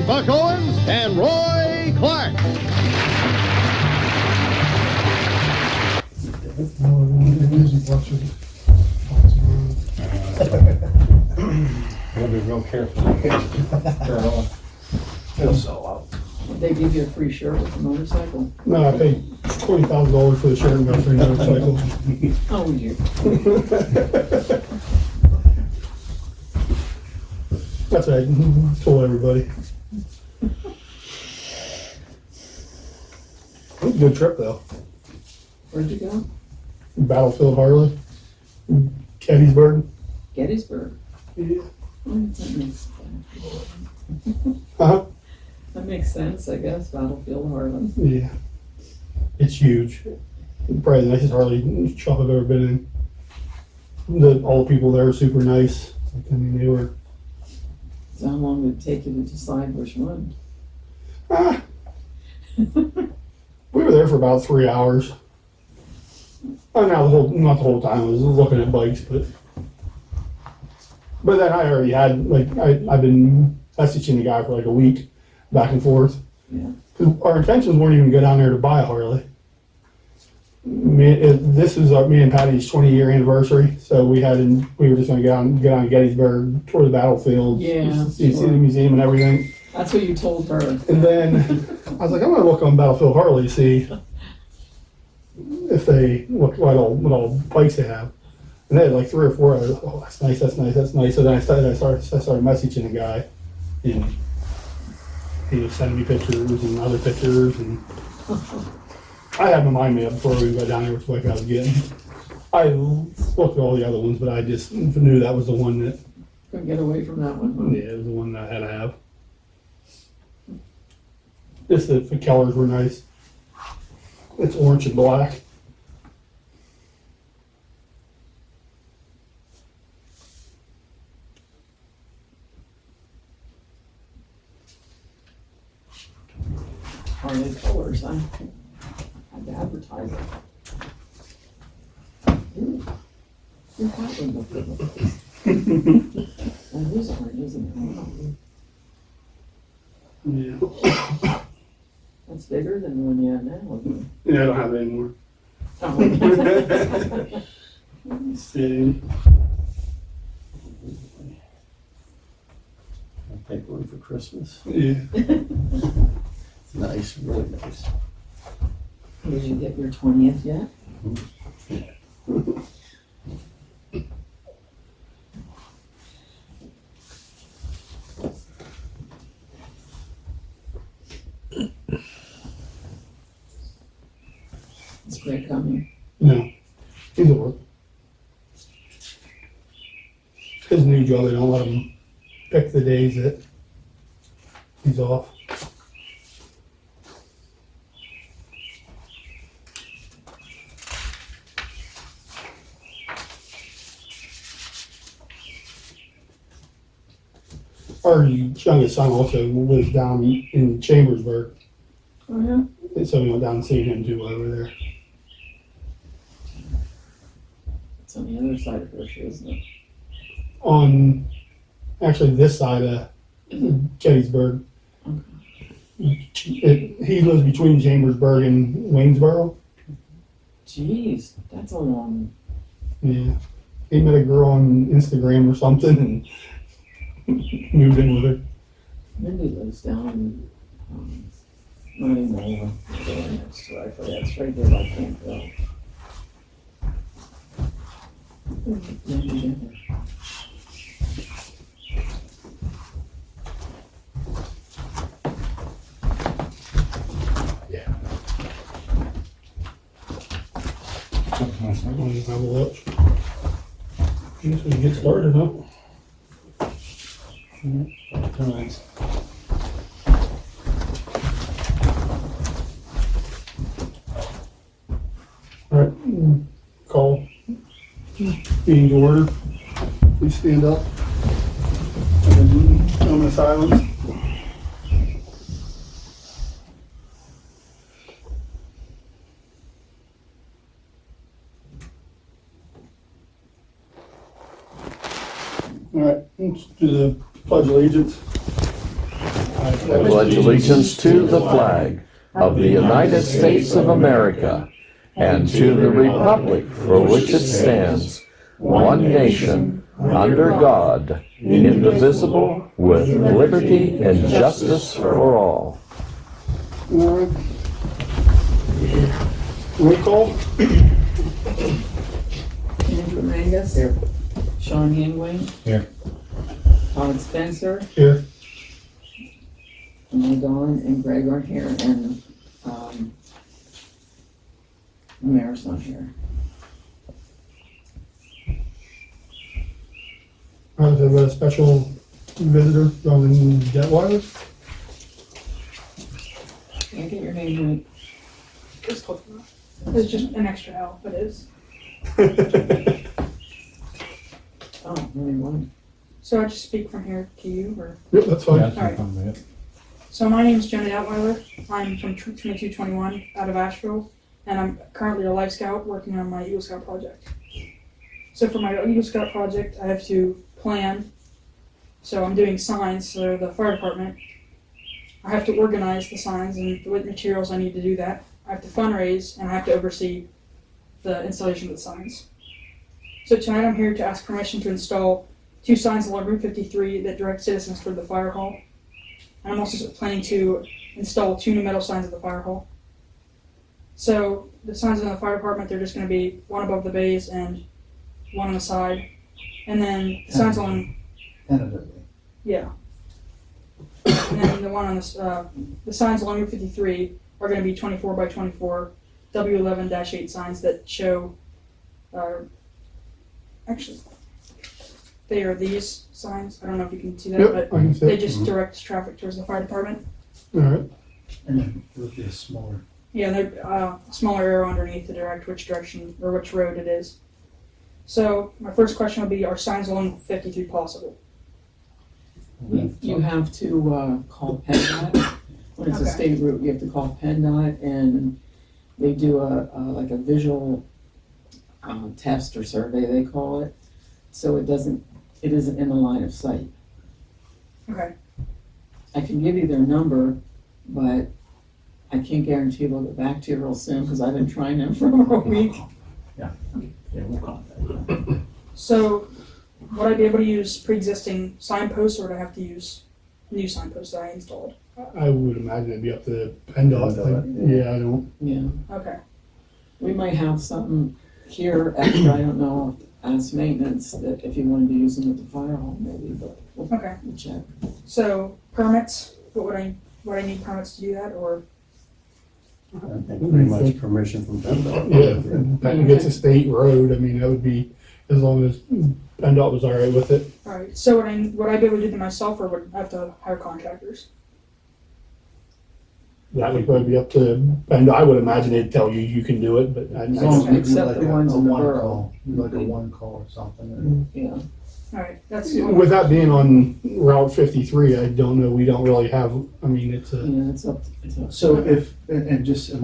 Buck Owens and Roy Clark. Gotta be real careful. It'll sell out. They give you a free shirt with a motorcycle? No, I paid $20,000 for the shirt and got 3 motorcycles. Oh, you. That's what I told everybody. It was a good trip though. Where'd you go? Battlefield Harley, Gettysburg. Gettysburg. Yeah. Oh, that makes Uh-huh. That makes sense, I guess. Battlefield Harlem. Yeah. It's huge. Probably the nicest Harley shop I've ever been in. All the people there are super nice. I mean, they were. So how long would it take you to decide which one? We were there for about 3 hours. Oh, not the whole time. I was looking at bikes, but then I already had I've been messaging the guy for like a week, back and forth. Yeah. 'Cause our intentions weren't even to go down there to buy a Harley. This is me and Patty's 20-year anniversary, so we were just going to get on to Gettysburg, tour the battlefield, see the museum and everything. That's what you told her. And then I was like, I'm going to look on Battlefield Harley, see if they what all bikes they have. And they had like 3 or 4. I was like, oh, that's nice, that's nice, that's nice. So then I started messaging the guy, and he was sending me pictures and other pictures, and I had my mind made up before we got down there which bike I was getting. I looked at all the other ones, but I just knew that was the one that. Couldn't get away from that one, huh? Yeah, it was the one that I had to have. Just the colors were nice. It's orange and black. Are they colors? I had to advertise it. Ooh, your hat would look good like this. That is orange, isn't it? Yeah. That's bigger than the one you have now, isn't Yeah, I don't have it anymore. it? Let's see. I'll take one for Christmas. Yeah. It's nice, really nice. Did you get your 20th yet? It's great coming. No. He's at work. His new job, they don't let him pick the days that he's off. Our youngest son also lives down in Chambersburg, Oh, yeah? so we went down and seen him too while we were there. It's on the other side of Hershey, isn't it? On actually this side of Gettysburg. He lives between Chambersburg and Waynesboro. Jeez, that's a long. Yeah. He met a girl on Instagram or something and moved in with her. Mindy lives down not anymore. Next to, I forget, it's right there by Campbell. Yeah. I'm gonna have a look. I guess we can get started, huh? Nice. All right, call being to order. Please stand up. And then moment of silence. All right, let's do the pledge of allegiance. I I pledge allegiance to the flag of the United States of America and to the republic for which it stands, one nation, under God, indivisible, with liberty and justice for all. All right. Roll call? Andrew Mangus. Here. Sean Yingling. Here. Todd Spencer. Here. And Dawn and Greg aren't here, and, the mayor's not here. All right, so we have a special visitor from Detweiler. Can I get your name right? It's close enough. It's just an extra L, but it is. Oh, really one. So I just speak from here to you, or? Yep, that's fine. Alright. So my name is Jenna Detweiler. I'm from 2221 out of Asheville, and I'm currently a Life Scout working on my Eagle Scout project. So for my Eagle Scout project, I have to plan. So I'm doing signs for the fire department. I have to organize the signs and what materials I need to do that. I have to fundraise, and I have to oversee the installation of the signs. So tonight I'm here to ask permission to install 2 signs along Route 53 that direct citizens toward the fire hall. And I'm also planning to install 2 new metal signs at the fire hall. So the signs in the fire department, they're just going to be one above the bays and one on the side. And then the signs along, Tentatively. yeah. And then the one on the signs along Route 53 are going to be 24 by 24 W11-8 signs that show, actually, they are these signs. I don't know if you can see that, Yep, I but can see they it. just direct traffic towards the fire department. All right. And then it would be a smaller. Yeah, they're a smaller arrow underneath to direct which direction or which road it is. So my first question would be, are signs along 53 possible? You have to, call PennDOT. When it's a Okay. state route, you have to call PennDOT, and they do like a visual, test or survey, they call it. So it isn't in the line of sight. Okay. I can give you their number, but I can't guarantee they'll get back to you real soon, because I've been trying them for over a week. Yeah, we'll contact them. So would I be able to use pre-existing signposts, or would I have to use new signposts that I installed? I would imagine it'd be up to PennDOT. PennDOT, Yeah, I don't. Yeah, Okay. we might have something here extra, I don't know, as maintenance, that if you wanted to use them at the fire hall maybe, but Okay. we'll check. So permits, would I need permits to do that, or? I think pretty much permission from PennDOT. Yeah, and Penn gets a state road. I mean, that would be as long as PennDOT was all right with it. Alright, so would I be able to do them myself, or would I have to hire contractors? That would probably be up to PennDOT. I would imagine they'd tell you you can do it, but As long as we do Except like the a ones in the one borough. call, like a one call or something. Yeah, Alright, that's. with that being on Route 53, I don't know. We don't really have. I mean, it's a. yeah, it's up. So if, and just, is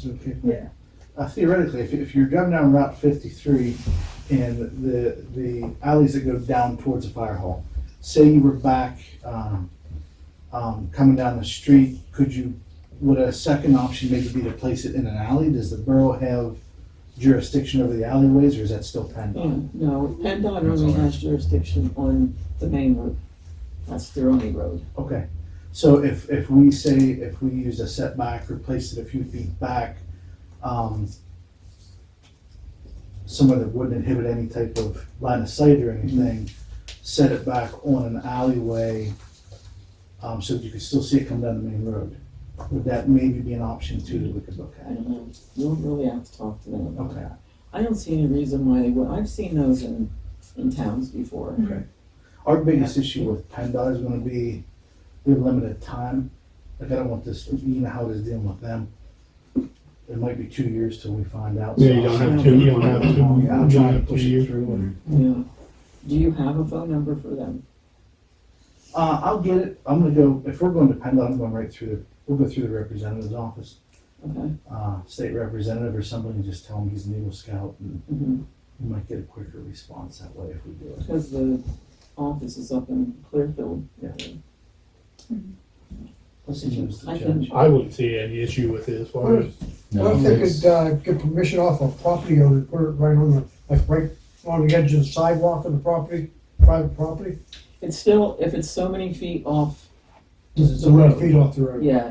it okay? Yeah. Theoretically, if you're driving down Route 53 and the alleys that go down towards the fire hall, say you were back, coming down the street, would a second option maybe be to place it in an alley? Does the borough have jurisdiction over the alleyways, or is that still Yeah, PennDOT? no, PennDOT only has jurisdiction on the main road. That's their only road. Okay, so if we used a setback or placed it a few feet back, somewhere that wouldn't inhibit any type of line of sight or anything, set it back on an alleyway, so that you could still see it come down the main road. Would that maybe be an option too that we could look I at? don't know, you'll really have to talk to them about Okay. that. I don't see any reason why they would. I've seen those in towns before. Okay. Our biggest issue with PennDOT is gonna be their limited time. Like, I don't want this, you know how it is dealing with them. It might be 2 years till we find out. Yeah, you don't have to. You don't have to. Yeah, I'm You don't trying to have push to. it through and. Yeah. Do you have a phone number for them? I'll get it. I'm gonna go, if we're going to PennDOT, I'm going right through we'll go through the representative's office. Okay. State representative or somebody, and just tell him he's an Eagle Scout, and Mm-hmm. we might get a quicker response that way if we do it. Because the office is up in Clearfield. Yeah. Plus he knows the I can- judge. I wouldn't see any issue with it as far as. What if they could, get permission off a property owner, put it right on the, like, right on the edge of the sidewalk of the property, private property? It's still, if it's so many feet off, It's so many feet off the road. yeah,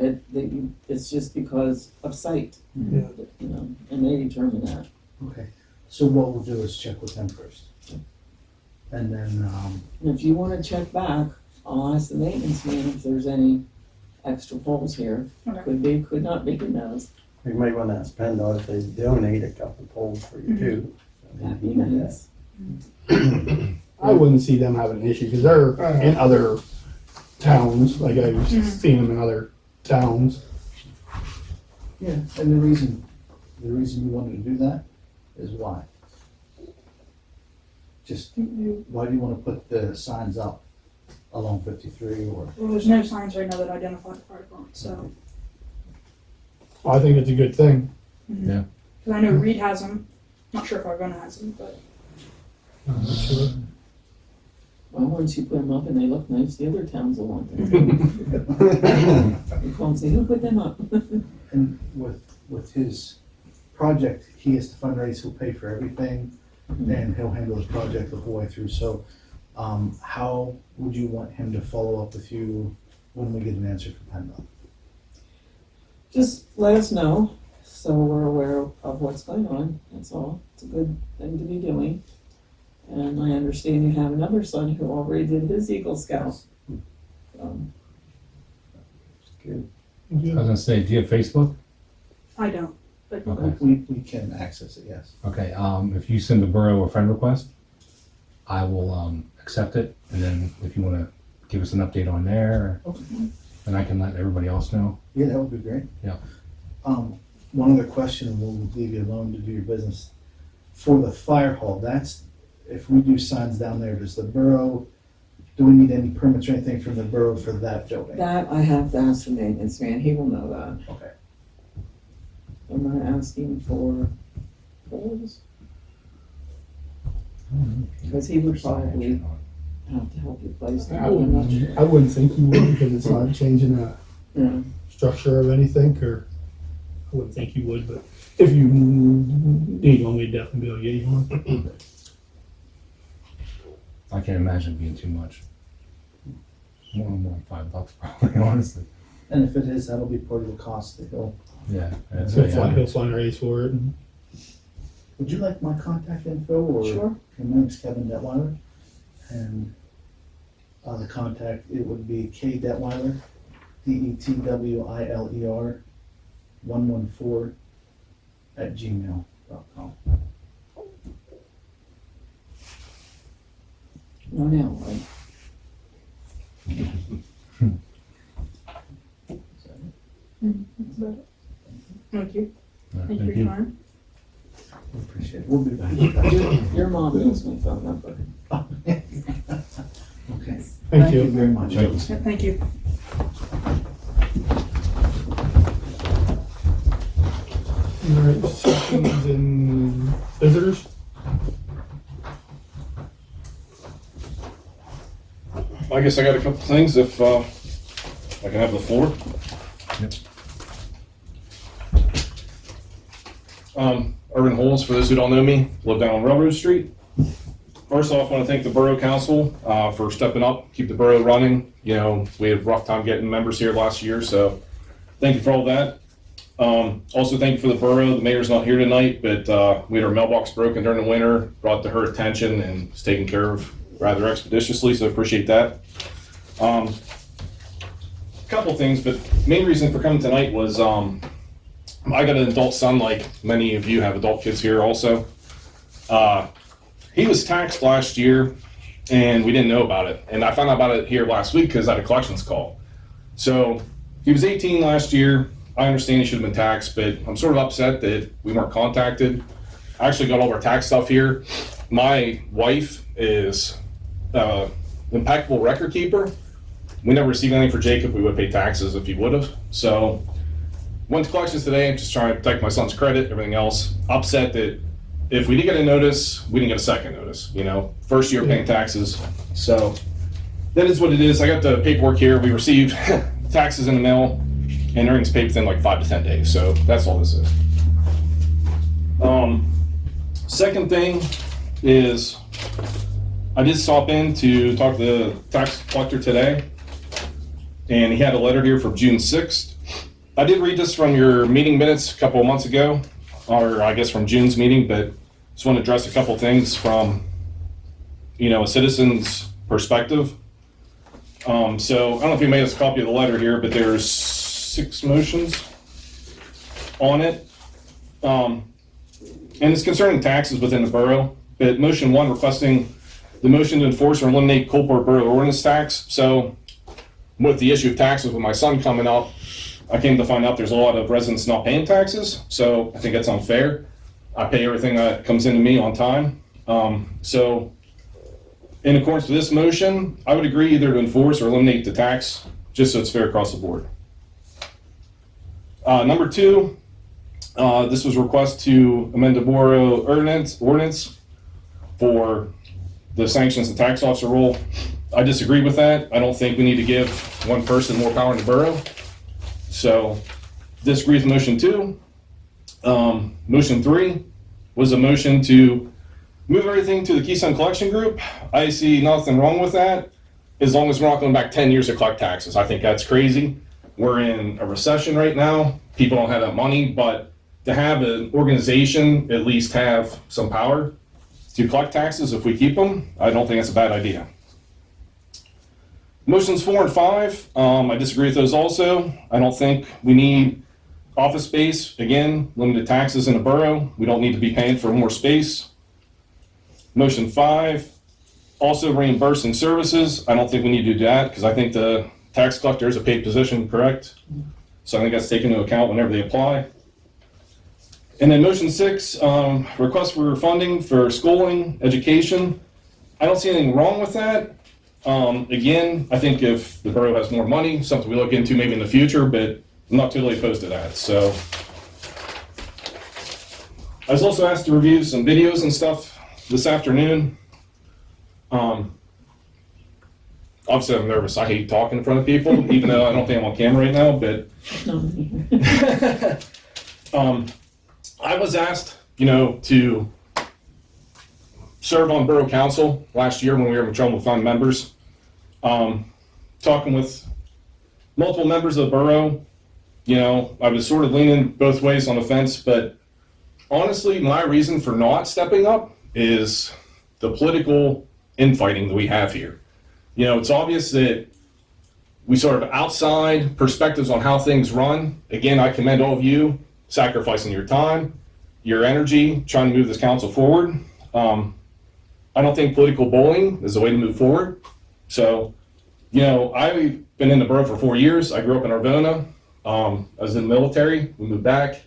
it's just because of sight. Yeah. You know, and they determine that. Okay, so what we'll do is check with them first. And then, And if you wanna check back, I'll ask the maintenance man if there's any extra poles here. Okay. Could be, could not be, who knows? You might want to ask PennDOT if they donate a couple poles for you too. That'd be nice. I wouldn't see them having an issue, because they're in other towns, like I've seen them in other towns. yeah, and the reason you wanted to do that is why? Just, why do you wanna put the signs up along 53 or? Well, there's no signs right now that identify the fire department, so. I think it's a good thing. Because I know Reed has them. Not sure if Arvin has them, but Well, once you put them up and they look nice, the other towns will want them. You call and say, who put them up? And with his project, he has to fundraise, he'll pay for everything, and he'll handle his project the whole way through. So, how would you want him to follow up with you when we get an answer from PennDOT? Just let us know, so we're aware of what's going on, that's all. It's a good thing to be doing. And I understand you have another son who already did his Eagle Scout. Good. I was gonna say, do you have Facebook? I don't. But Okay. We can access it, yes. Okay, if you send the borough a friend request, I will, accept it, and then if you wanna give us an update on there, then I can let everybody else know. Yeah, that would be great. Yeah. One other question, and we'll leave you alone to do your business. For the fire hall, that's, if we do signs down there, does the borough, do we need any permits or anything from the borough for that building? That I have to ask the maintenance man, he will know that. Okay. I'm not asking for poles, because he would probably have to help you place them. I'm not sure. I wouldn't think you would, because it's not changing the Yeah. structure of anything, or I wouldn't think you would, but if you need one, we'd definitely be able to get you one. I can't imagine it being too much. More than $5 probably, honestly. And if it is, that'll be part of the cost that he'll. Yeah. He'll fundraise for it. And Would you like my contact info or? Sure. My name's Kevin Detweiler, and the contact, it would be K Detweiler, DETWILER 114 @gmail.com. No, now, right? that's about it. Thank you. All right, Thank you for your time. We appreciate it. We'll be back in touch. Your mom knows my phone number. Okay. Thank you. very much. Thank you. Yeah, thank you. All right, citizens and visitors. I guess I got a couple things if I can have the floor. Irvin Holes, for those who don't know me, live down on Railroad Street. First off, I want to thank the Borough Council for stepping up, keep the borough running. You know, we had a rough time getting members here last year, so thank you for all that. Also, thank you for the borough. The mayor's not here tonight, but we had our mailbox broken during the winter, brought to her attention, and was taken care of rather expeditiously, so I appreciate that. Couple things, but main reason for coming tonight was I got an adult son, like many of you have adult kids here also. He was taxed last year, and we didn't know about it. And I found out about it here last week because I had a collections call. So he was 18 last year. I understand he should have been taxed, but I'm sort of upset that we weren't contacted. I actually got all of our tax stuff here. My wife is impeccable record keeper. We never received anything for Jacob. We would pay taxes if he would have. So went to collections today. I'm just trying to protect my son's credit, everything else. Upset that if we did get a notice, we didn't get a second notice, you know, first year paying taxes. So that is what it is. I got the paperwork here. We received taxes in the mail, and everything's paid within like 5 to 10 days. So that's all this is. Second thing is, I did stop in to talk to the tax collector today, and he had a letter here from June 6th. I did read this from your meeting minutes a couple of months ago, or I guess from June's meeting, but just want to address a couple things from, a citizen's perspective. So I don't know if you made us a copy of the letter here, but there's 6 motions on it. And it's concerning taxes within the borough. But motion 1 requesting the motion to enforce or eliminate Coalport Borough ordinance tax. So with the issue of taxes with my son coming up, I came to find out there's a lot of residents not paying taxes. So I think that's unfair. I pay everything that comes into me on time. So in accordance with this motion, I would agree either to enforce or eliminate the tax, just so it's fair across the board. Number 2, this was a request to amend the borough ordinance for the sanctions and tax officer role. I disagree with that. I don't think we need to give one person more power in the borough. So disagree with motion 2. Motion 3 was a motion to move everything to the Keystone Collection Group. I see nothing wrong with that, as long as we're not going back 10 years to collect taxes. I think that's crazy. We're in a recession right now. People don't have that money, but to have an organization at least have some power to collect taxes if we keep them, I don't think that's a bad idea. Motions 4 and 5, I disagree with those also. I don't think we need office space. Again, limited taxes in the borough. We don't need to be paying for more space. Motion 5, also reimbursing services. I don't think we need to do that because I think the tax collector is a paid position, correct? So I think that's taken into account whenever they apply. And then motion 6, request for funding for schooling, education. I don't see anything wrong with that. Again, I think if the borough has more money, something we look into maybe in the future, but I'm not totally opposed to that. So I was also asked to review some videos and stuff this afternoon. Obviously I'm nervous. I hate talking in front of people, even though I don't think I'm on camera right now, but I was asked, to serve on Borough Council last year when we were in trouble with fund members. Talking with multiple members of the borough, I was sort of leaning both ways on the fence, but honestly, my reason for not stepping up is the political infighting that we have here. It's obvious that we sort of outside perspectives on how things run. Again, I commend all of you sacrificing your time, your energy, trying to move this council forward. I don't think political bullying is the way to move forward. So, I've been in the borough for 4 years. I grew up in Arvona. I was in the military. We moved back.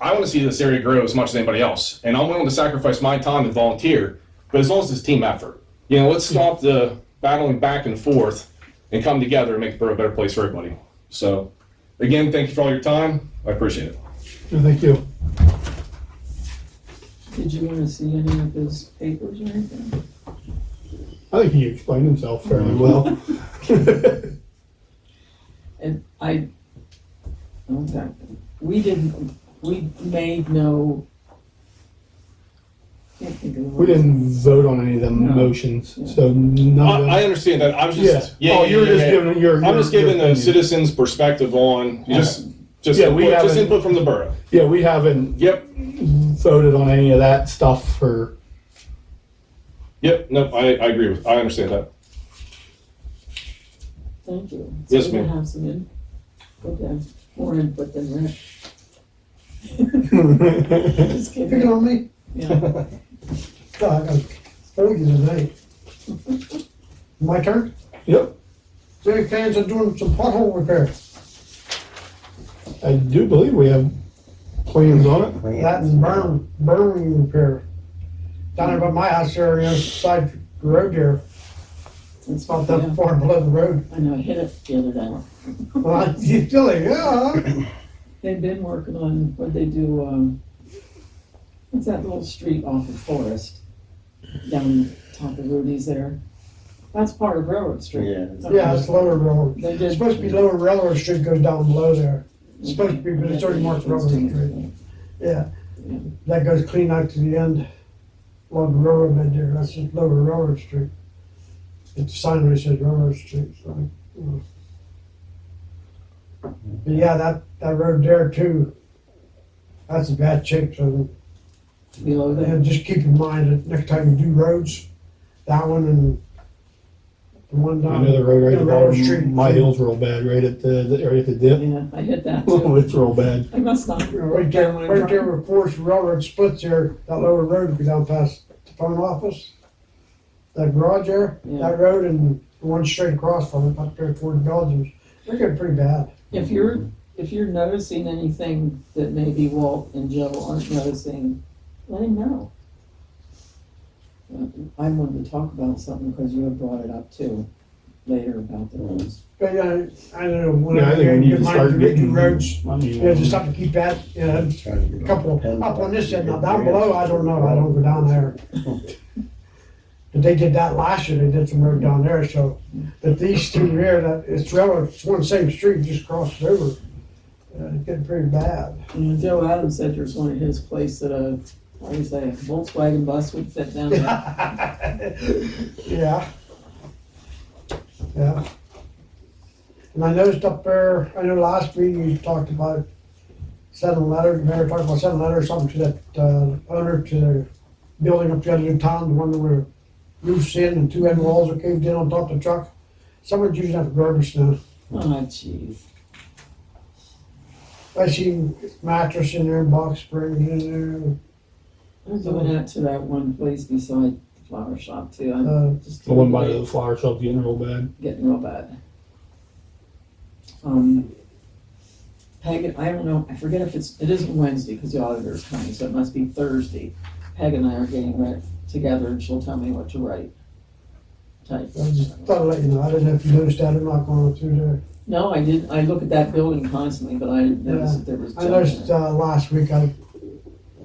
I want to see this area grow as much as anybody else. And I'm willing to sacrifice my time and volunteer, but as long as it's team effort. Let's stop the battling back and forth and come together and make the borough a better place for everybody. So, again, thank you for all your time. I appreciate it. Thank you. Did you want to see any of his papers or anything? I think he explained himself fairly well. And we made no, can't think of the We word. didn't vote on any of them No. motions, Yeah. so none of them. I understand that. I was just, Oh, you were just giving your. I'm just giving the opinion. citizens' perspective on just Yeah, we input, haven't- input from the borough. Yeah, we haven't Yep. voted on any of that stuff for. Yep. No, I agree with. I understand that. Thank you. Yes, So we'll ma'am. have some more input than Rick. Just Picking kidding. on me? Yeah. God, I told you tonight. My turn? Yep, City plans on doing some pothole repair. I do believe we have plans on it. That and burn repair. Down about my house there, on the other side of the road there. It's not that Yeah. far below the road. I know, I hit it the other day. Well, you silly, yeah. They've been working on, what they do, what's that little street off of Forest? Down the top of Rudy's there. That's part of Railroad Street. Yeah. Yeah, it's Lower Railroad. They It's did. supposed to be Lower Railroad Street goes down below there. It's supposed to be, but it's already marked Railroad Street. Yeah, Yeah. that goes clean out to the end along the railroad bed there. That's just Lower Railroad Street. It's a sign where it says Railroad Street, so. But yeah, that road there too, that's a bad shape, so Below there. and just keep in mind that next time you do roads, that one and the one I down. know the road right at the Railroad Street. bottom, my hill's real bad, right at the dip. Yeah, I hit that Oh, too. it's real bad. I must not. Right there where Forest Railroad splits there, that lower road, if you down past the phone office, that garage there, Yeah. that road and the one straight across from it, up there toward Belgium's, they're getting pretty bad. If you're noticing anything that maybe Walt and Joe aren't noticing, let him know. I wanted to talk about something because you had brought it up too, later about the roads. But yeah, I don't know, when Yeah, I think we need get to mine start to redo getting roads, I mean, yeah, just have to keep that, you know, Trying to a get couple, pen- up on this end, now down below, I don't know, I don't go down there. But they did that last year, they did some road down there, so, but these two here, that, it's railroad, it's one same street, just crosses over. It's getting pretty bad. And Joe Adams said there's one at his place that what do you say, a Volkswagen bus would fit down there. Yeah. Yeah. And I noticed up there, I know last week you talked about sending a letter, the mayor talked about sending a letter or something to that, owner to the building up the other end of town, the one where roof's in and two end walls are caved in on top of the truck. Someone's using that for garbage now. Oh, jeez. I seen mattress in there, box springs in I'm doing that to that one place beside the flower shop too. there. I'm just the one by the flower shop getting real bad. getting real bad. Peg, I don't know, I forget if it isn't Wednesday because the auditor's coming, so it must be Thursday. Peg and I are getting right together and she'll tell me what to write. Type. I just thought I'd let you know. I didn't know if you noticed that or not going through there. No, I didn't, I look at that building constantly, but I didn't notice that there was I junk in noticed, it. last week I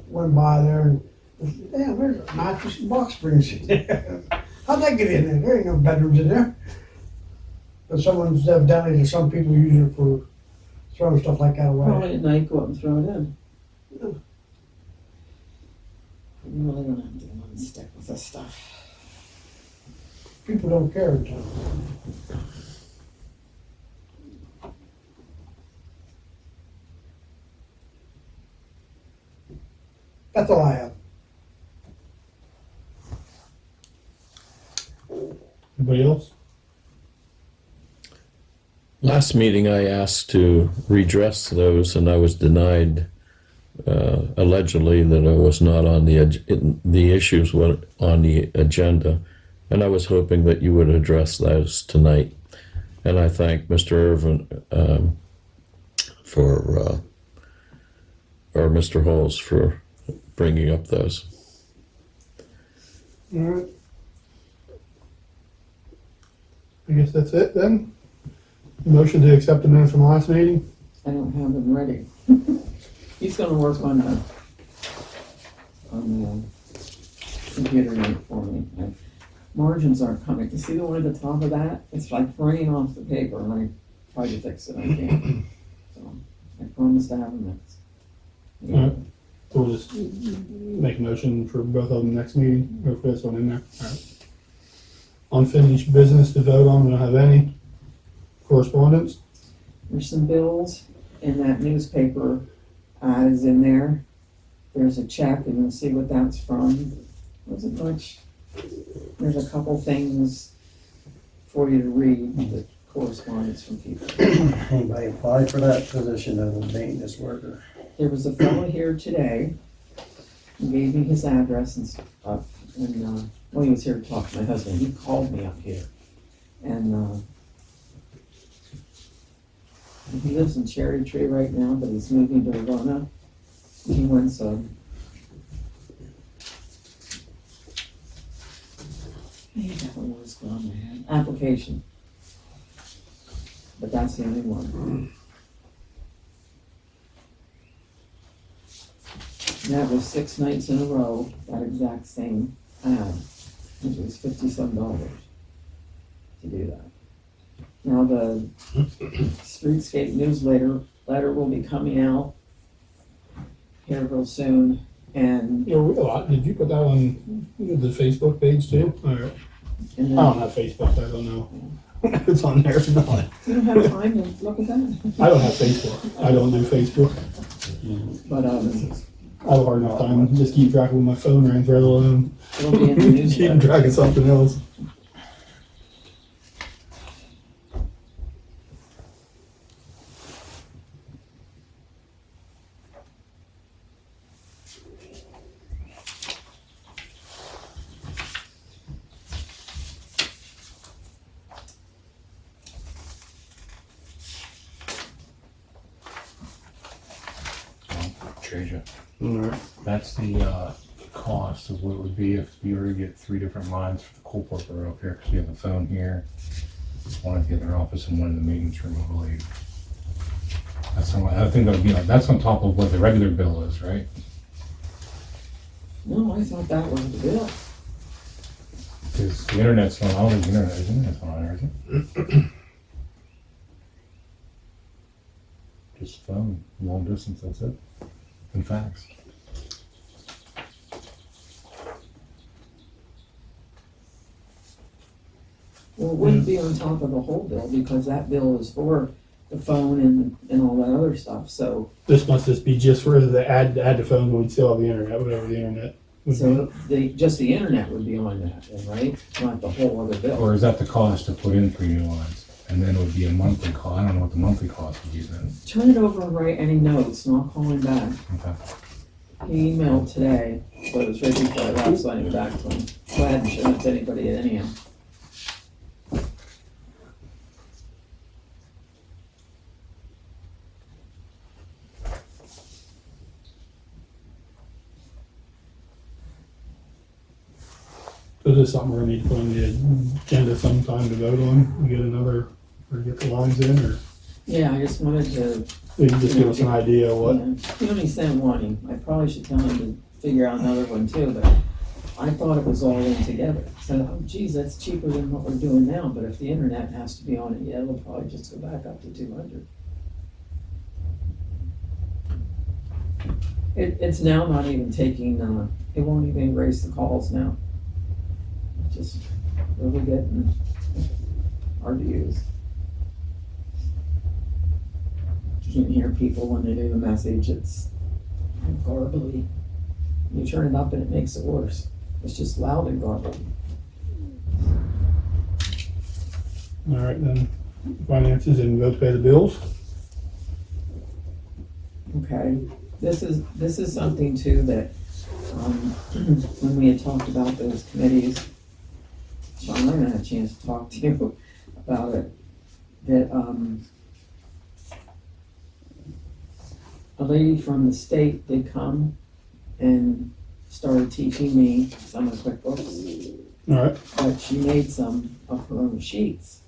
went by there and, damn, there's a mattress and box springs in there. How'd that get in there? There ain't no bedrooms in there. But someone's evidently, there's some people using it for throwing stuff like that away. Probably at night, go up and throw it in. You really don't have to unstick with this stuff. People don't care in town. That's all I have. Anybody else? Last meeting, I asked to redress those, and I was denied, allegedly that I was not on the issues were on the agenda, and I was hoping that you would address those tonight. And I thank Mr. Irvin or Mr. Holes for bringing up those. All right. I guess that's it then. Motion to accept the minutes from the last meeting. I don't have them ready. He's gonna work on the computer note for me. Margins aren't coming. You see the one at the top of that? It's like fraying off the paper, and I tried to fix it, I can't. So, I promised to have them next. Alright. We'll just make a motion for both of them next meeting, or for this one in there. Alright. Unfinished business to vote on, we don't have any. Correspondence? There's some bills, and that newspaper ad is in there. There's a check, and you'll see what that's from. Wasn't much. There's a couple things for you to read, the correspondence from people. Anybody apply for that position of a maintenance worker? There was a fellow here today who gave me his address and stuff, and, well, he was here to talk to my husband. He called me up here, and, he lives in Cherry Tree right now, but he's moving to Verona. He wants I think that one was on my head. Application. But that's the only one. And that was 6 nights in a row, that exact same ad. It was $50-some. to do that. Now, the Streetscape newsletter will be coming out here real soon, and, Did you put that on the Facebook page too? Or, and I then, don't have Facebook, I don't know. It's on there or not. you don't have time to look at that? I don't have Facebook. I don't do Facebook. But, I have a hard enough time. Just keep track of when my phone rings, right alone. it'll be in the Keeping newsletter. track of something else. Treasure. Alright. That's the cost of what it would be if you were to get 3 different lines for the Coalport Borough up here, because we have a phone here, one at the other office, and one in the maintenance room, I believe. That's on, I think that would be like, that's on top of what the regular bill is, right? No, I thought that was the bill. Because the internet's not, I don't think the internet's not on there, is it? Just phone, long distance, that's it. And fax. Well, it wouldn't be on top of the whole bill, because that bill is for the phone and all that other stuff, so, This must just be just for the add the phone, we'd still have the internet, whatever the internet would so just the internet would be on that, then, right? Not the whole other bill. Or is that the cost to put in 3 new lines? And then it would be a monthly cost, I don't know what the monthly cost would be then. Turn it over and write any notes, and I'll call him back. Okay. He emailed today, so it was right before I left, so I didn't get back to him. So I hadn't shown it to anybody at any of them. So this is something we're gonna need to put on the agenda sometime to vote on, we get another, or get the lines in, or Yeah, I just wanted to, they can just give us an idea of what. he only sent one. I probably should tell him to figure out another one too, but I thought it was all in together. So, oh geez, that's cheaper than what we're doing now, but if the internet has to be on it, yeah, it'll probably just go back up to 200. It's now not even taking, it won't even erase the calls now. Just really getting hard to use. You can hear people when they leave a message, it's garbly. You turn it up and it makes it worse. It's just loud and garbly. Alright, then, finances and vote to pay the bills. Okay, this is something too that, when we had talked about those committees, Sean, I haven't had a chance to talk to you about it, that, a lady from the state did come and started teaching me some of the QuickBooks, Alright, but she made some of her own sheets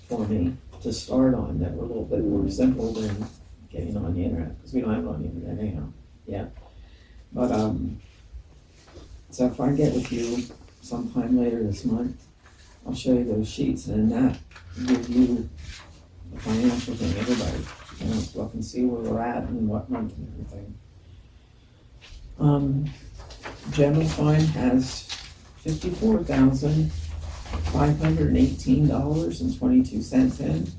for me to start on that were a little bit more simple than getting on the internet, because we don't have it on the internet anyhow, yeah. But, so if I get with you sometime later this month, I'll show you those sheets, and then that will give you the financial thing, everybody, you know, look and see where we're at and what month and everything. General fund has $54,518.22 in.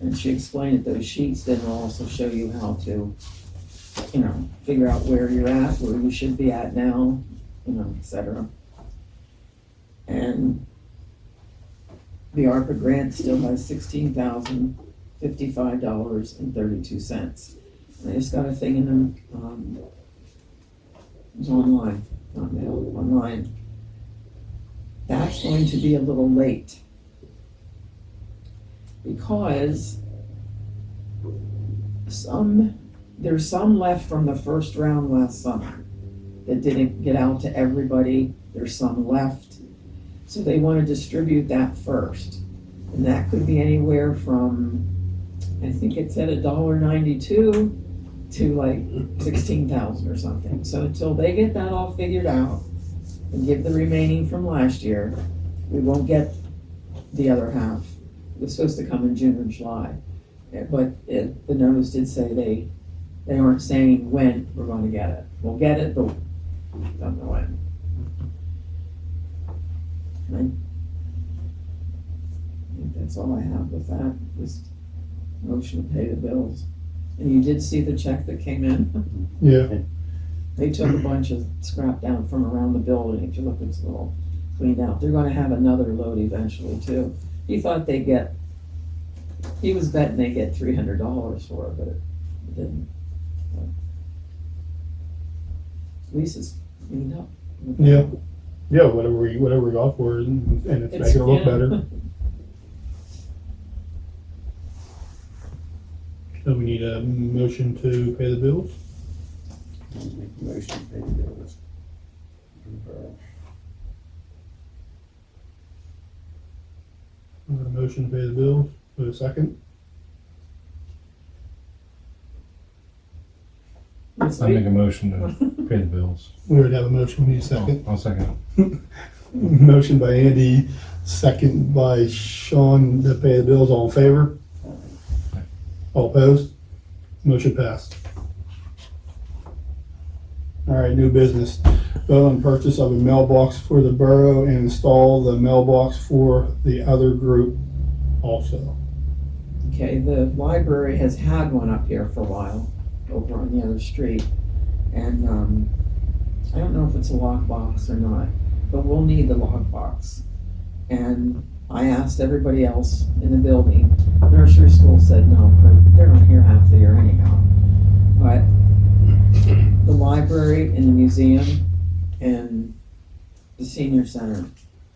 And she explained that those sheets then will also show you how to, you know, figure out where you're at, where you should be at now, you know, et cetera. And the ARPA grant still has $16,055.32. And I just got a thing in them, it was online, not mail, online. That's going to be a little late, because there's some left from the first round last summer that didn't get out to everybody. There's some left, so they want to distribute that first, and that could be anywhere from, I think it said $1.92 to like 16,000 or something. So until they get that all figured out and give the remaining from last year, we won't get the other half. It was supposed to come in June or July. But the notice did say they aren't saying when we're gonna get it. We'll get it, but don't know when. And I think that's all I have with that, just motion to pay the bills. And you did see the check that came in? Yeah, They took a bunch of scrap down from around the building. If you look, it's a little cleaned out. They're gonna have another load eventually too. He thought he was betting they'd get $300 for it, but it didn't. At least it's cleaned up. yeah, yeah, whatever we got for it, and it's making it look better. So we need a motion to pay the bills. Make a motion to pay the bills. We got a motion to pay the bills. With a second. It's I like- make a motion to pay the bills. We already have a motion. We need a second. I'll second it. Motion by Andy, second by Sean to pay the bills. All in favor? All opposed? Motion passed. All right, new business. Vote on purchase of a mailbox for the borough and install the mailbox for the other group also. Okay, the library has had one up here for a while, over on the other street. And, I don't know if it's a lockbox or not, but we'll need the lockbox. And I asked everybody else in the building. Nursery school said no, but they're not here half the year anyhow. But the library and the museum and the senior center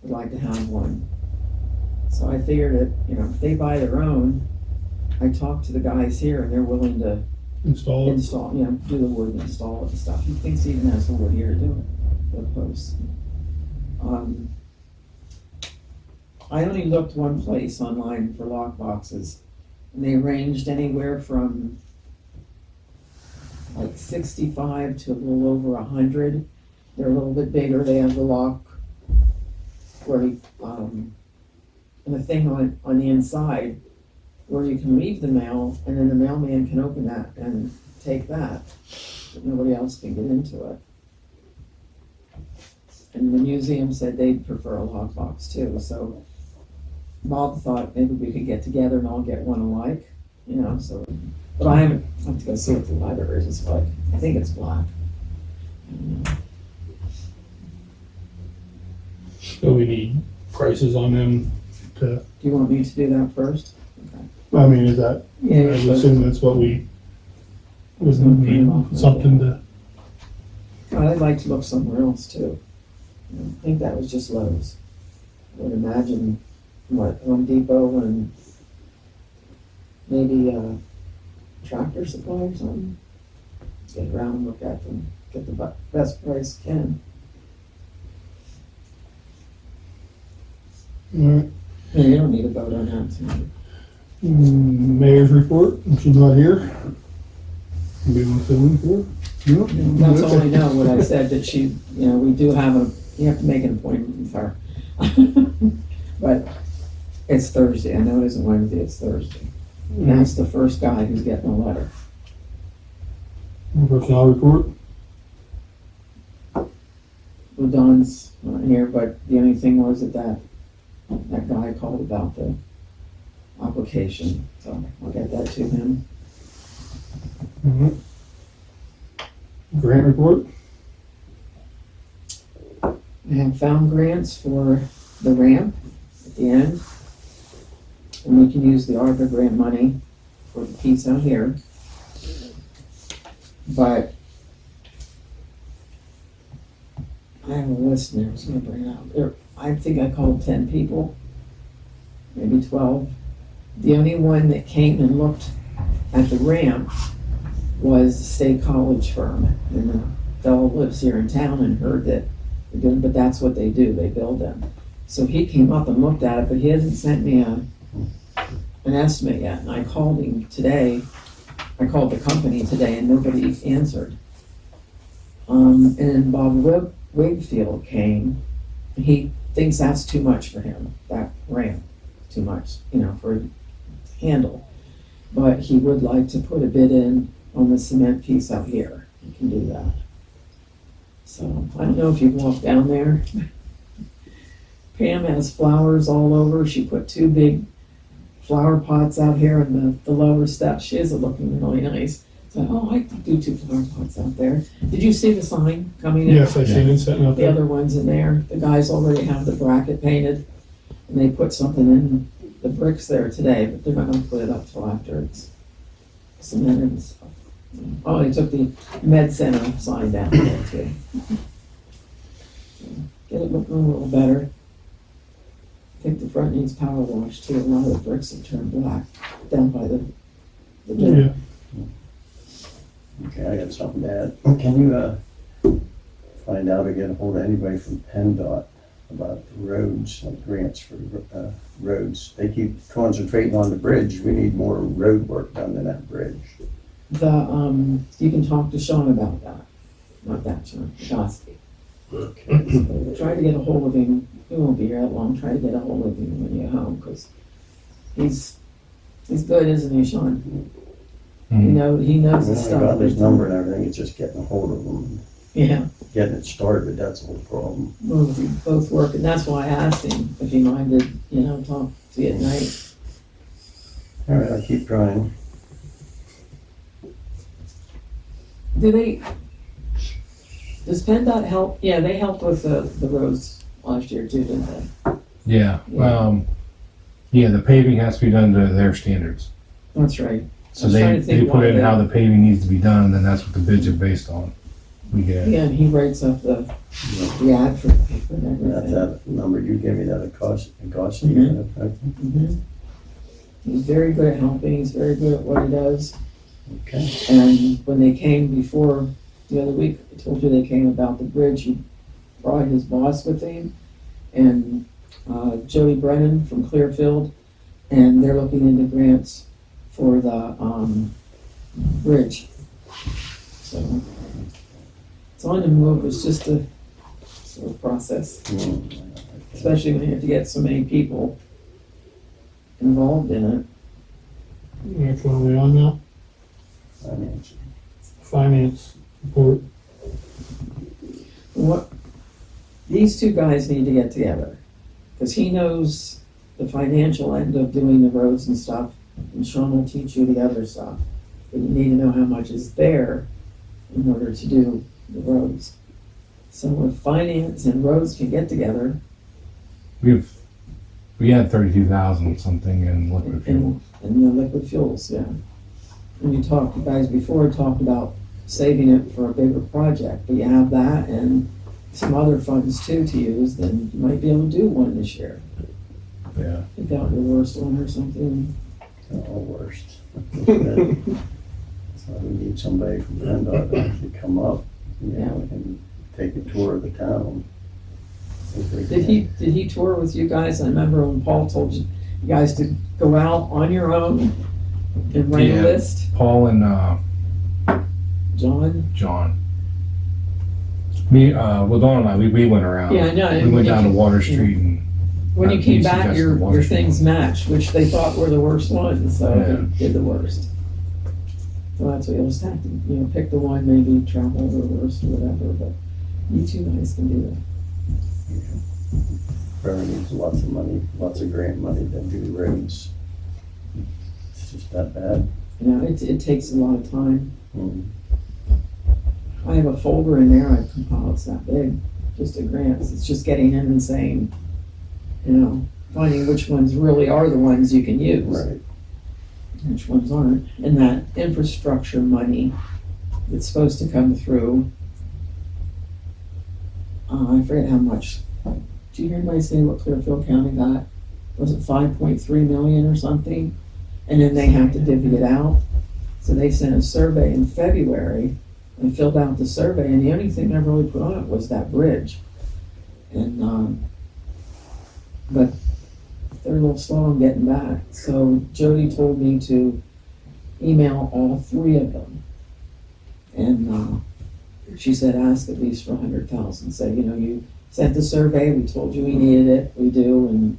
would like to have one. So I figured that, if they buy their own, I talked to the guys here and they're willing to Install it. install, do the wood, install it and stuff. He thinks he even has the wood here to do it, the posts. I only looked one place online for lock boxes, and they ranged anywhere from like 65 to a little over 100. They're a little bit bigger. They have the lock where and the thing on the inside where you can leave the mail, and then the mailman can open that and take that, but nobody else can get into it. And the museum said they'd prefer a lockbox too, so Bob thought maybe we could get together and all get one alike, so, but I have to go see what the library is like. I think it's black. So we need prices on them to, Do you want me to do that first? Okay. I mean, is that, I Yeah, would assume that's what we, was Okay, well, something to, I'd like to look somewhere else too. I think that was just Lowe's. I would imagine, Home Depot and maybe Tractor Supply or something. Get around and look at them, get the best price can. alright. Yeah, you don't need a vote on that tonight. Mayor's report, she's not here. We want to fill in for her? No? That's all I know, what I said, that she, we do have you have to make an appointment with her. But it's Thursday, I know it isn't Wednesday, it's Thursday. And that's the first guy who's getting a letter. Personnel report? Well, Don's not here, but the only thing was that guy called about the application, so I'll get that to him. Grant report? I have found grants for the ramp at the end. And we can use the ARPA grant money for the piece out here. But I have a list there, I was gonna bring it out. I think I called 10 people, maybe 12. The only one that came and looked at the ramp was the State College firm. And the fellow lives here in town and heard that they're doing, but that's what they do, they build them. So he came up and looked at it, but he hasn't sent me an estimate yet. And I called him today, I called the company today and nobody answered. And then Bob Wigfield came, and he thinks that's too much for him, that ramp. too much, for a handle. But he would like to put a bid in on the cement piece out here. He can do that. So, I don't know if you've walked down there. Pam has flowers all over. She put 2 big flower pots out here in the lower steps. She is looking really nice. So, I could do 2 flower pots out there. Did you see the sign coming in? Yes, I seen it sitting out The there. other ones in there. The guys already have the bracket painted. And they put something in the bricks there today, but they're not gonna put it up till after it's cemented and stuff. Oh, they took the Med Center sign down there too. Get it looking a little better. I think the front needs power wash too. A lot of the bricks have turned black down by the door. Yeah. Okay, I got something to add. Can you, find out or get a hold of anybody from PennDOT about the roads, like grants for, roads? They keep concentrating on the bridge. We need more road work done than that bridge. You can talk to Sean about that. Not that Sean, Shosky. Okay. Try to get a hold of him. He won't be here that long. Try to get a hold of him when you get home, because he's good, isn't he, Sean? He knows his I got stuff. his number and everything, it's just getting a hold of them, Yeah, getting it started, that's the whole problem. both work, and that's why I asked him if he minded, talk to you at night. All right, I'll keep trying. Does PennDOT help? Yeah, they helped with the roads last year too, didn't they? Yeah, Yeah. the paving has to be done to their standards. That's right. So I was trying they to think put why in they- how the paving needs to be done, and then that's what the bids are based on. We get, Yeah, and he writes up the ad for the paper and That's everything. that number you gave me, that it cost Mhm. you. Mhm. He's very good at helping. He's very good at what he does. Okay, And when they came before the other week, I told you they came about the bridge. He brought his boss with him, and Jody Brennan from Clearfield, and they're looking into grants for the bridge. So it's on the move. It's just a slow process, especially when you have to get so many people involved in it. Which one are we on now? I mean, Finance report. What, these 2 guys need to get together, because he knows the financial end of doing the roads and stuff, and Sean will teach you the other stuff. But you need to know how much is there in order to do the roads. So if finance and roads can get together, we had 32,000 something in liquid fuel. and the liquid fuels, yeah. And you guys before talked about saving it for a bigger project, but you have that and some other funds too to use, then you might be able to do one this year. Yeah. Pick out your worst one or something. worst. So we need somebody from PennDOT to actually come up, and take a tour of the town. Did he tour with you guys? I remember when Paul told you guys to go out on your own and write a list. Paul and John? John. Me, Dawn and I, we went around. Yeah, I know. We went down to Water Street and. When you came He back, suggested Water your Street things one. matched, which they thought were the worst ones, so Yeah. they did the worst. So that's what you'll just have to, pick the one, maybe travel or worst or whatever, but you 2 guys can do that. Borough needs lots of money, lots of grant money to do roads. It's just that bad. It takes a lot of time. Mm. I have a folder in there I compiled, it's that big, just of grants. It's just getting in and saying, finding which ones really are the ones you can use. Right. Which ones aren't. And that infrastructure money that's supposed to come through, I forget how much. Did you hear anybody say what Clearfield County got? Was it 5.3 million or something? And then they have to divvy it out. So they sent a survey in February and filled out the survey, and the only thing I really put on it was that bridge. And, but they're a little slow on getting back. So Jody told me to email all 3 of them. And she said, ask at least for 100,000. Say, you sent the survey, we told you we needed it, we do, and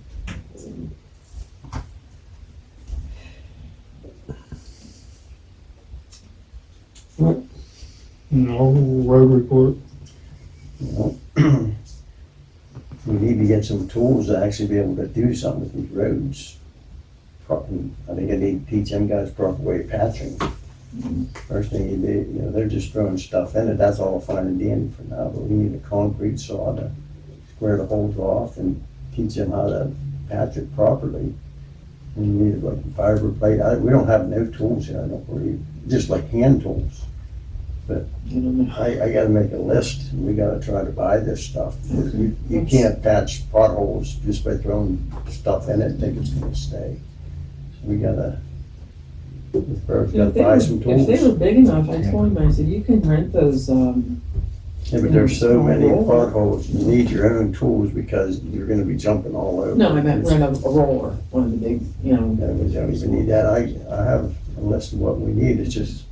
No, road report. You know, we need to get some tools to actually be able to do something with these roads. I think I need to teach them guys proper way of patching. First thing you do, you know, they're just throwing stuff in it, that's all fine and dandy for now, but we need a concrete saw to square the holes off and teach them how to patch it properly. And you need like a fiber plate, we don't have no tools here, I don't believe, just like hand tools. I gotta make a list, and we gotta try to buy this stuff. You can't patch potholes just by throwing stuff in it and think it's gonna stay. So we gotta buy some tools. If they were big enough, I told him, I said, you can rent those, Yeah, but there's so many potholes, you need your own tools because you're gonna be jumping all over. no, I meant rent a roller, one of the big, you know. Yeah, we don't even need that, I have a list of what we need, it's just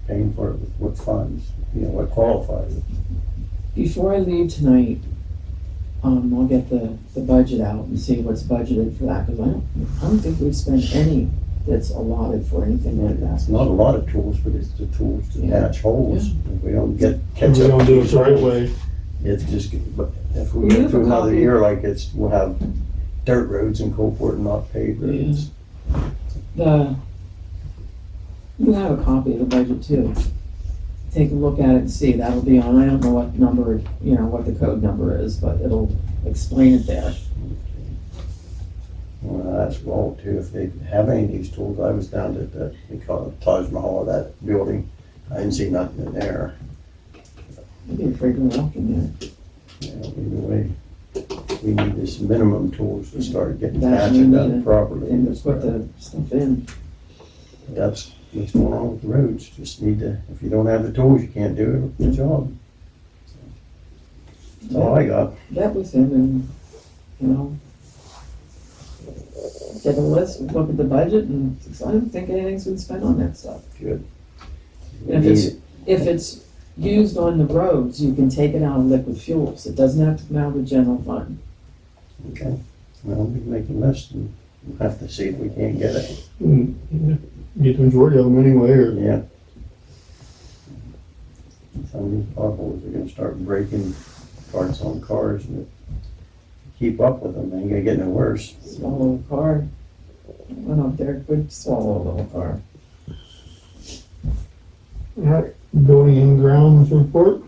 paying for it with what funds, you know, what qualifies it. Before I leave tonight, I'll get the budget out and see what's budgeted for that, because I don't think we've spent any that's allotted for anything like that. It's not a lot of tools, but it's the tools to patch holes. If we don't catch If we up. don't do it the right way. It's just, but if we go through another year like we'll have dirt roads in Coalport and not paved roads. You have a copy of the budget too. Take a look at it and see, that'll be on, I don't know what number, you know, what the code number is, but it'll explain it there. Well, that's Walt too, if they have any of these tools, I was down at they call it Taj Mahal, that building, I didn't see nothing in there. I'd be afraid to walk in there. You know, either way, we need this minimum tools to start getting That we patching need done it, properly. And to put the stuff in. That's what's going on with the roads, just need to, if you don't have the tools, you can't do the job. That's all I got. Get with him and, you know, get a list, look at the budget, and I don't think anything's been spent on that stuff. Good. And if it's used on the roads, you can take it out of liquid fuels. It doesn't have to come out of the general fund. Okay, well, we can make a list and we'll have to see if we can't get it. Get the majority of them anyway, or Yeah. Some of these potholes are gonna start breaking parts on cars and keep up with them, they ain't gonna get no worse. Swallow a car. Went up there, could swallow a little car. Alright, building and grounds report.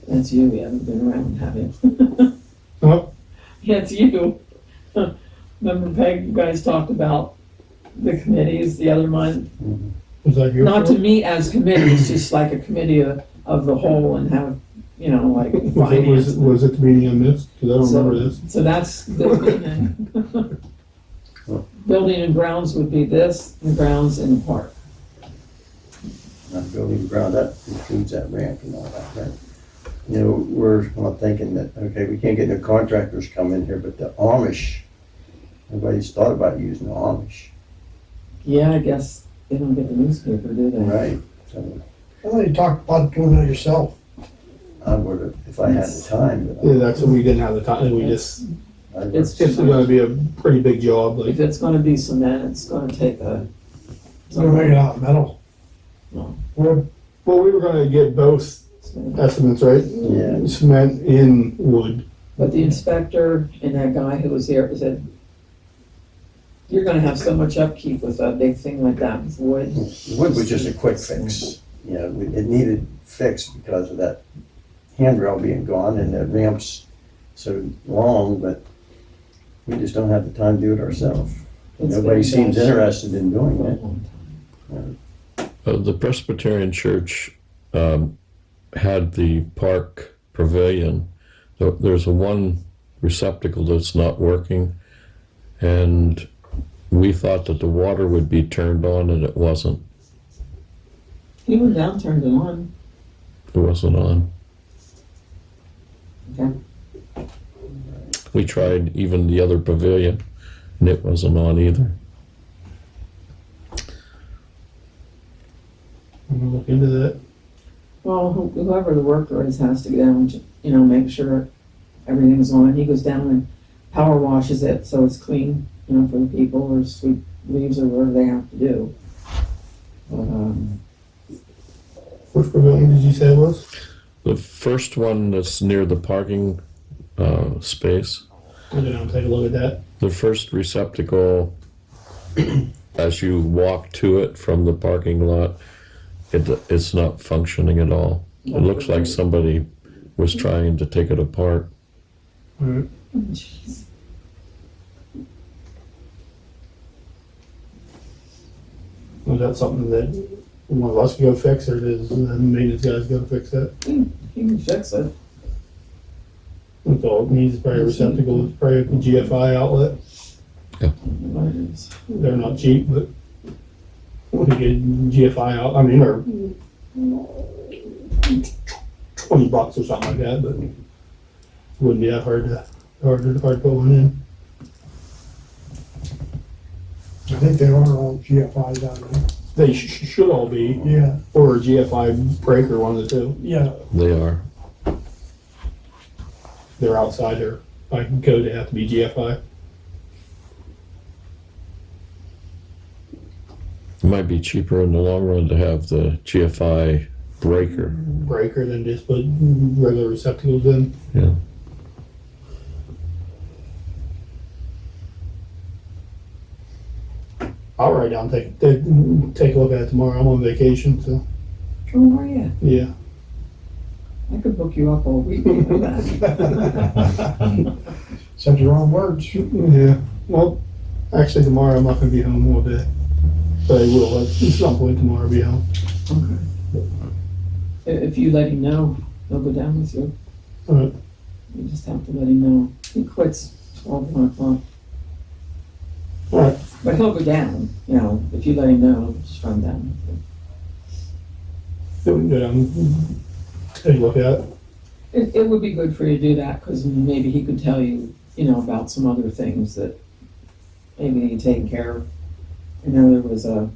That's you, we haven't been around, have you? Oh. Yeah, it's you. Remember Peg, you guys talked about the committees the other month? Was that your Not to fault? meet as committees, just like a committee of the whole and have, you know, like finance. Was it the meeting I missed? Cause I don't remember this. So that's building and, building and grounds would be this, and grounds in the park. Not building ground, that includes that ramp and all that, right? You know, we're not thinking that, okay, we can't get no contractors come in here, but the Amish, nobody's thought about using the Amish, Yeah, I guess they don't get the newspaper, do they? right? So I thought you talked about doing that yourself. I would've, if I had the time, but Yeah, that's what we didn't have the time, we just, It's it's gonna be a pretty big job, like. If it's gonna be cement, it's gonna take a. You're gonna make it out of metal. No. Wood. Well, we were gonna get both estimates, right? Yeah. Cement in wood. But the inspector and that guy who was here said, you're gonna have so much upkeep with a big thing like that with wood. wood was just a quick fix. You know, it needed fixed because of that handrail being gone and the ramps so long, but we just don't have the time to do it ourselves. It's Nobody been seems done interested in for a doing it. long time. The Presbyterian Church had the park pavilion. There's one receptacle that's not working, and we thought that the water would be turned on, and it wasn't. He went down, turned it on. It wasn't on. Okay. We tried even the other pavilion, and it wasn't on either. I'm gonna look into that. Well, whoever the worker is has to go down, you know, make sure everything's on. He goes down and power washes it so it's clean, you know, for the people, or sweep leaves or whatever they have to do. But Which pavilion did you say it was? The first one that's near the parking space. I don't know, take a look at that. The first receptacle, as you walk to it from the parking lot, it's not functioning at all. It looks like somebody was trying to take it apart. Alright. Jeez. Was that something that one of us can go fix, or does the maintenance guys go fix that? You can fix it. That's all it needs, is probably a receptacle, it's probably a GFI outlet. What it is. They're not cheap, but we could get GFI out, I mean, or $20 or something like that, but wouldn't be that hard to put one in. I think they are all GFI down there. They should all be, Yeah, or a GFI breaker, one of the two. yeah. They are. They're outside their, by code, they have to be GFI. It might be cheaper in the long run to have the GFI breaker. Breaker than just put regular receptacles in. Yeah. I'll write down, take a look at it tomorrow. I'm on vacation, so, Oh, are you? yeah. I could book you up all week. You know that. Said the wrong words. Yeah, well, actually tomorrow I'm not gonna be home all day. But I will, at some point tomorrow I'll be home. Okay. If you let him know, he'll go down with you. Alright. You just have to let him know. He quits 1 o'clock. Alright, But he'll go down, you know, if you let him know, just run down. so we can go down, take a look at it. It would be good for you to do that, because maybe he could tell you, you know, about some other things that maybe need taken care of. I know there was a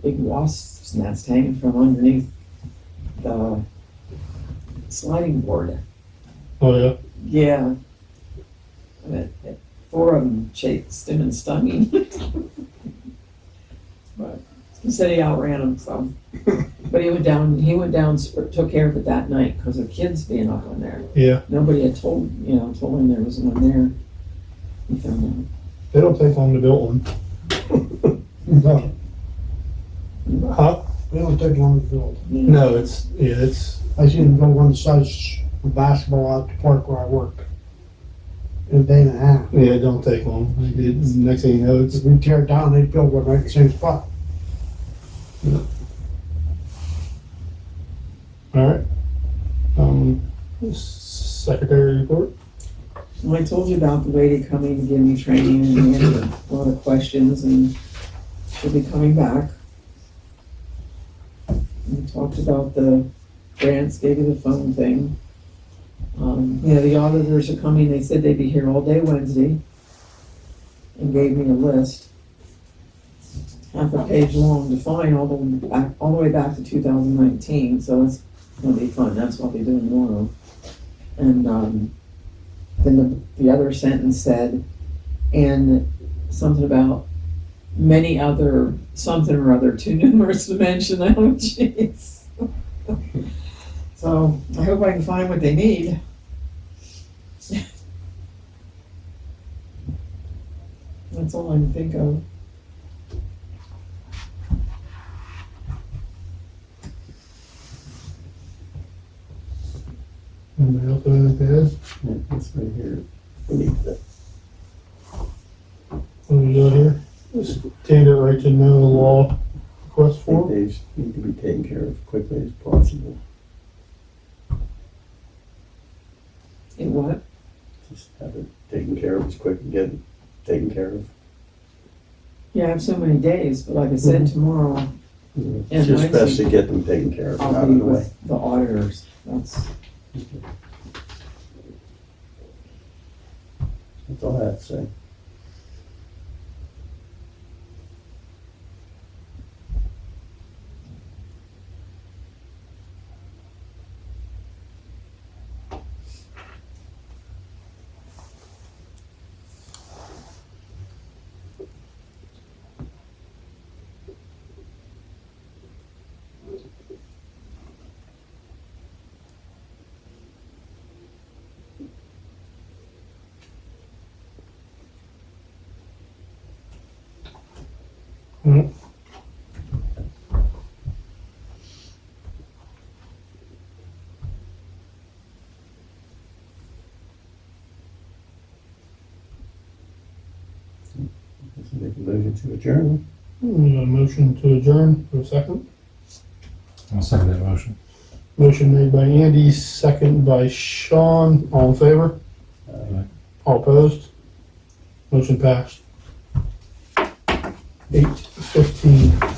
big wasp's nest hanging from underneath the sliding board. Oh, yeah. Yeah. And 4 of them chased him and stung him. But he said he outran them, so. But he went down, took care of it that night because of kids being up on there. Yeah, Nobody had told him there was one there. He found they don't take long to build one. No, Huh? they don't take long to build. out. No, it's I seen them build one size of basketball out at the park where I work. In a day and a half. yeah, it don't take long. Like, next thing you know, it's, If we tear it down, they build one right in the same spot. alright. Secretary report? Well, I told you about the lady coming to give me training and answer a lot of questions, and she'll be coming back. We talked about the grants, gave you the phone thing. The auditors are coming, they said they'd be here all day Wednesday, and gave me a list, half a page long, to find all the way back to 2019, so it's gonna be fun, that's what I'll be doing tomorrow. And, then the other sentence said, and something about many other, something or other, too numerous to mention. Oh, jeez. So I hope I can find what they need. That's all I can think of. Anybody else have anything to add? Yeah, that's right here. We need that. What do we got here? Standard right to know law request I think form? these need to be taken care of quickly as possible. In what? Just have it taken care of as quick and get it taken care of. Yeah, I have so many days, but like I said, tomorrow It's And just best Wednesday, to get them taken care of and I'll out be of the way. with the auditors. That's all I have to say. Make a motion to adjourn. A motion to adjourn for a second. I'll second that motion. Motion made by Andy, second by Sean. All in favor? All opposed? Motion passed. 8:15.